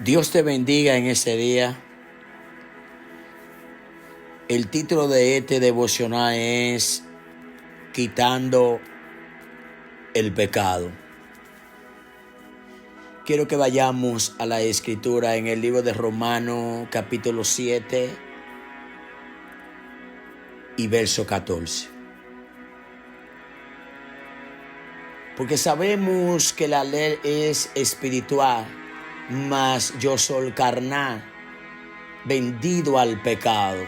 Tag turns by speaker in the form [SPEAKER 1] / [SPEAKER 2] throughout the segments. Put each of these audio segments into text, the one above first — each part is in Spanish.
[SPEAKER 1] Dios te bendiga en ese día. El título de este devocional es Quitando el pecado. Quiero que vayamos a la escritura en el libro de Romanos capítulo 7 y verso 14. Porque sabemos que la ley es espiritual, mas yo soy carnal, vendido al pecado.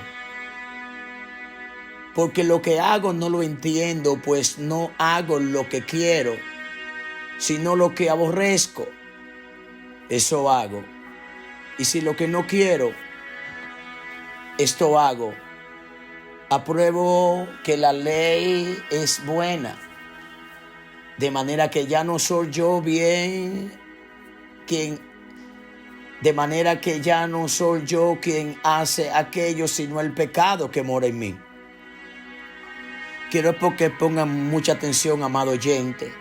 [SPEAKER 1] Porque lo que hago no lo entiendo, pues no hago lo que quiero, sino lo que aborrezco. Eso hago. Y si lo que no quiero, esto hago. Apruebo que la ley es buena, de manera que ya no soy yo quien hace aquello, sino el pecado que mora en mí. Quiero que pongan mucha atención, amado oyente.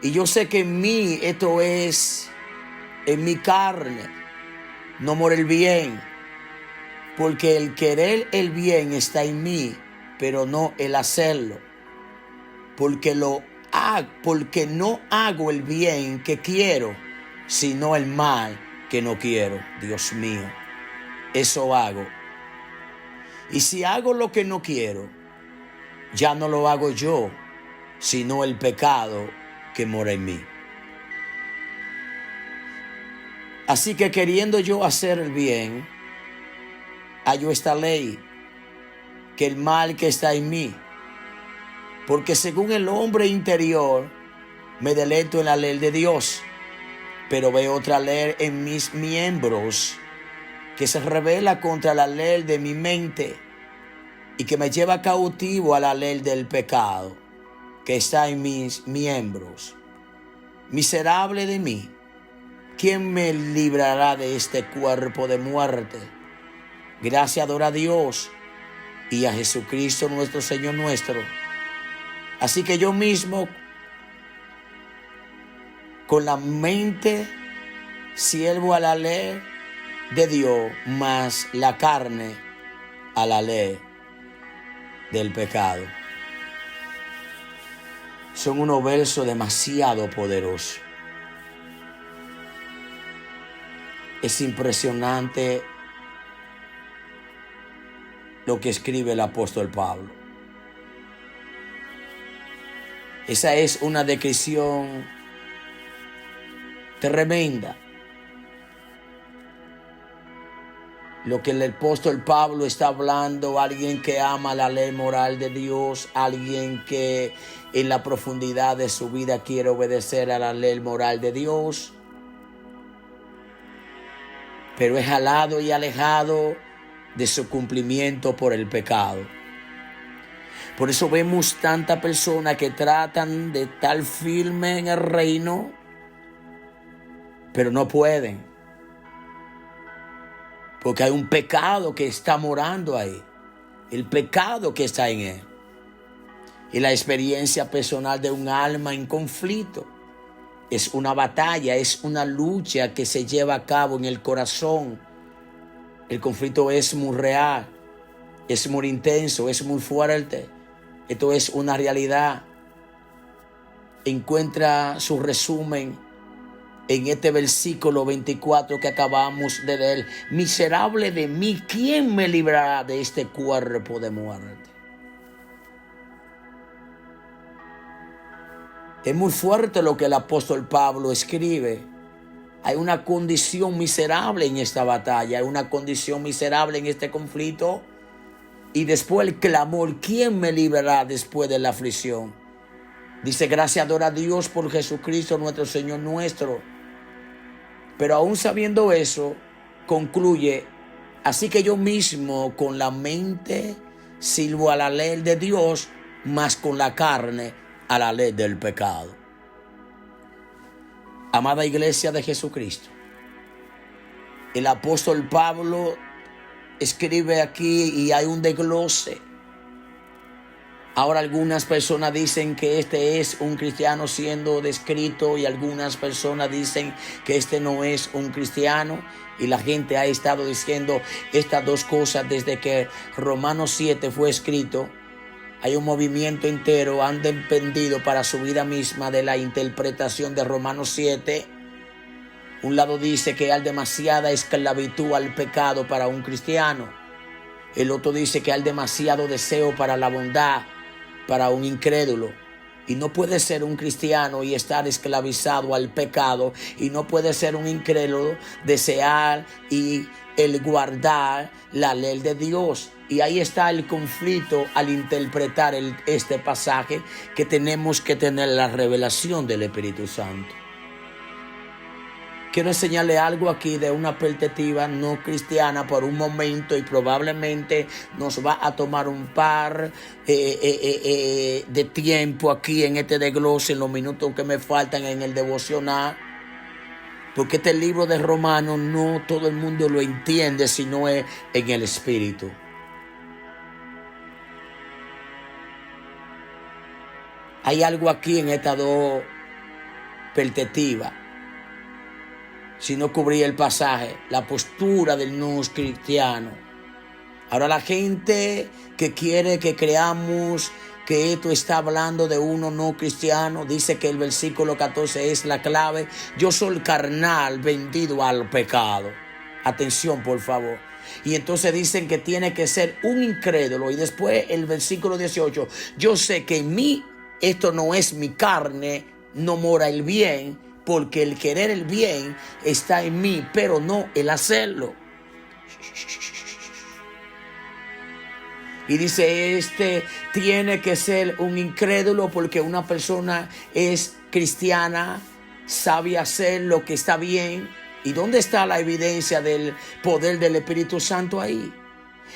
[SPEAKER 1] Y yo sé que en mí, esto es en mi carne, no mora el bien. Porque el querer el bien está en mí, pero no el hacerlo. Porque no hago el bien que quiero, sino el mal que no quiero. Dios mío, eso hago. Y si hago lo que no quiero, ya no lo hago yo, sino el pecado que mora en mí. Así que queriendo yo hacer el bien, hallo esta ley, que el mal que está en mí. Porque según el hombre interior, me deleito en la ley de Dios, pero veo otra ley en mis miembros, que se revela contra la ley de mi mente, y que me lleva cautivo a la ley del pecado que está en mis miembros. Miserable de mí, ¿quién me librará de este cuerpo de muerte? Gracias a Dios y a Jesucristo nuestro Señor nuestro. Así que yo mismo, con la mente, sirvo a la ley de Dios, mas la carne a la ley del pecado. Son unos versos demasiado poderosos. Es impresionante lo que escribe el apóstol Pablo. Esa es una descripción tremenda. Lo que el apóstol Pablo está hablando, alguien que ama la ley moral de Dios, alguien que en la profundidad de su vida quiere obedecer a la ley moral de Dios, pero es jalado y alejado de su cumplimiento por el pecado. Por eso vemos tantas personas que tratan de estar firme en el reino, pero no pueden. Porque hay un pecado que está morando ahí. El pecado que está en él. Y la experiencia personal de un alma en conflicto es una batalla, es una lucha que se lleva a cabo en el corazón. El conflicto es muy real, es muy intenso, es muy fuerte. Esto es una realidad. Encuentra su resumen en este versículo 24 que acabamos de leer. Miserable de mí, ¿quién me librará de este cuerpo de muerte? Es muy fuerte lo que el apóstol Pablo escribe. Hay una condición miserable en esta batalla, hay una condición miserable en este conflicto. Y después el clamor, ¿quién me librará después de la aflicción? Dice, gracias a Dios por Jesucristo nuestro Señor nuestro. Pero aún sabiendo eso, concluye, así que yo mismo con la mente sirvo a la ley de Dios, mas con la carne a la ley del pecado. Amada iglesia de Jesucristo, el apóstol Pablo escribe aquí y hay un desglose Ahora algunas personas dicen que este es un cristiano siendo descrito y algunas personas dicen que este no es un cristiano. Y la gente ha estado diciendo estas dos cosas desde que Romanos 7 fue escrito. Hay un movimiento entero, han dependido para su vida misma de la interpretación de Romanos 7. Un lado dice que hay demasiada esclavitud al pecado para un cristiano. El otro dice que hay demasiado deseo para la bondad para un incrédulo. Y no puede ser un cristiano y estar esclavizado al pecado. Y no puede ser un incrédulo desear y el guardar la ley de Dios. Y ahí está el conflicto al interpretar este pasaje, que tenemos que tener la revelación del Espíritu Santo. Quiero enseñarle algo aquí de una perspectiva no cristiana por un momento y probablemente nos va a tomar un par de tiempo aquí en este desglose, en los minutos que me faltan en el devocional. Porque este libro de Romanos no todo el mundo lo entiende si no es en el Espíritu. Hay algo aquí en estas dos perspectivas. Si no cubría el pasaje, la postura del no cristiano. Ahora la gente que quiere que creamos que esto está hablando de uno no cristiano, dice que el versículo 14 es la clave. Yo soy carnal vendido al pecado. Atención, por favor. Y entonces dicen que tiene que ser un incrédulo. Y después el versículo 18, yo sé que en mí, esto no es mi carne, no mora el bien, porque el querer el bien está en mí, pero no el hacerlo. Y dice, tiene que ser un incrédulo porque una persona es cristiana, sabe hacer lo que está bien. ¿Y dónde está la evidencia del poder del Espíritu Santo ahí?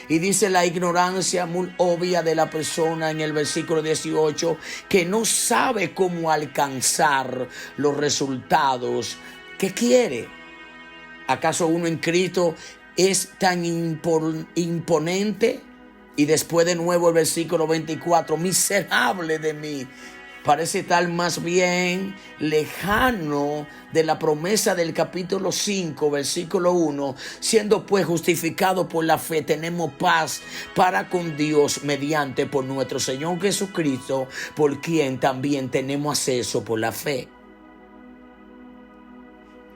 [SPEAKER 1] Y dice la ignorancia muy obvia de la persona en el versículo 18 que no sabe cómo alcanzar los resultados que quiere. ¿Acaso uno en Cristo es tan imponente? Y después de nuevo el versículo 24, miserable de mí. Parece estar más bien lejano de la promesa del capítulo 5, versículo 1. Siendo pues justificado por la fe, tenemos paz para con Dios mediante por nuestro Señor Jesucristo, por quien también tenemos acceso por la fe.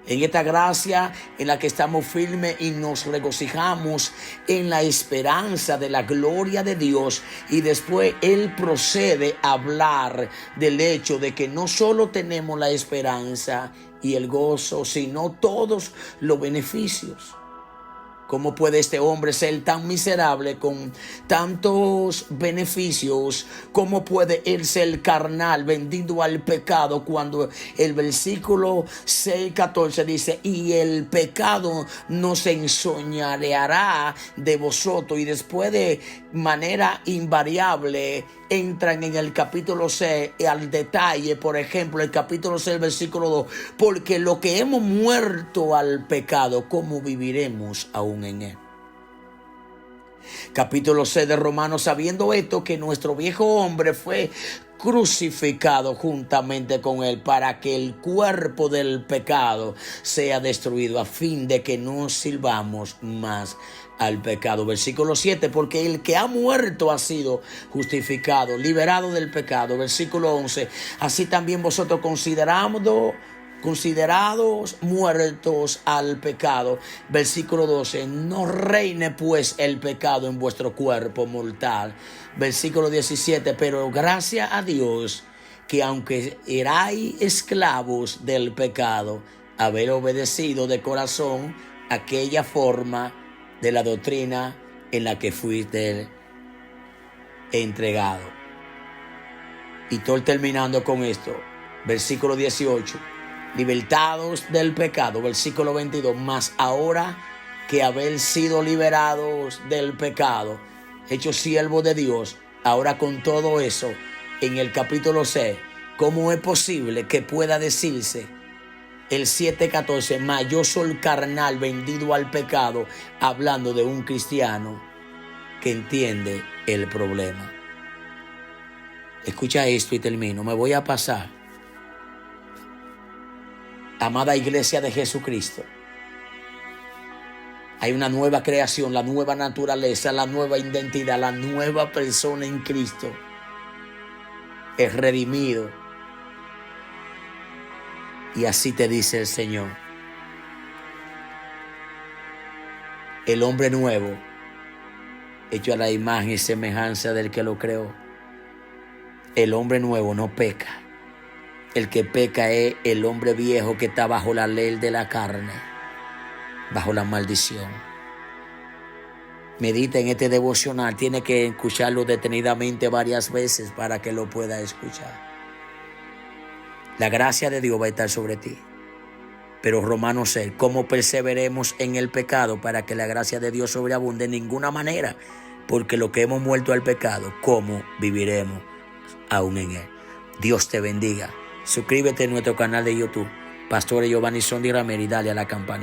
[SPEAKER 1] En esta gracia en la que estamos firmes y nos regocijamos en la esperanza de la gloria de Dios. Y después Él procede a hablar del hecho de que no solo tenemos la esperanza y el gozo, sino todos los beneficios. ¿Cómo puede este hombre ser tan miserable con tantos beneficios? ¿Cómo puede él ser carnal, vendido al pecado? Cuando el versículo 6:14 dice, y el pecado no se enseñoreará de vosotros. Y después de manera invariable entran en el capítulo 6 al detalle, por ejemplo, el capítulo 6, versículo 2, porque lo que hemos muerto al pecado, ¿cómo viviremos aún en él? Capítulo 6 de Romanos, sabiendo esto, que nuestro viejo hombre fue crucificado juntamente con él para que el cuerpo del pecado sea destruido, a fin de que no sirvamos más al pecado. Versículo 7, porque el que ha muerto ha sido justificado, liberado del pecado. Versículo 11, así también vosotros considerados muertos al pecado. Versículo 12, no reine pues el pecado en vuestro cuerpo mortal. Versículo 17, pero gracias a Dios que aunque erais esclavos del pecado, haber obedecido de corazón aquella forma de la doctrina en la que fuiste entregado. Y estoy terminando con esto. Versículo 18. Libertados del pecado. Versículo 22. Mas ahora que haber sido liberados del pecado, hechos siervos de Dios, ahora con todo eso, en el capítulo 6, ¿cómo es posible que pueda decirse el 7:14, mas yo soy carnal vendido al pecado, hablando de un cristiano que entiende el problema? Escucha esto y termino. Me voy a pasar. Amada iglesia de Jesucristo, hay una nueva creación, la nueva naturaleza, la nueva identidad, la nueva persona en Cristo. Es redimido. Y así te dice el Señor. El hombre nuevo, hecho a la imagen y semejanza del que lo creó. El hombre nuevo no peca. El que peca es el hombre viejo que está bajo la ley de la carne, bajo la maldición. Medita en este devocional. Tiene que escucharlo detenidamente varias veces para que lo pueda escuchar. La gracia de Dios va a estar sobre ti. Pero Romanos 6, ¿cómo perseveremos en el pecado para que la gracia de Dios sobreabunde? De ninguna manera, porque lo que hemos muerto al pecado, ¿cómo viviremos aún en él? Dios te bendiga. Suscríbete a nuestro canal de YouTube, Pastor Giovanni Sondi Ramírez, y dale a la campanita.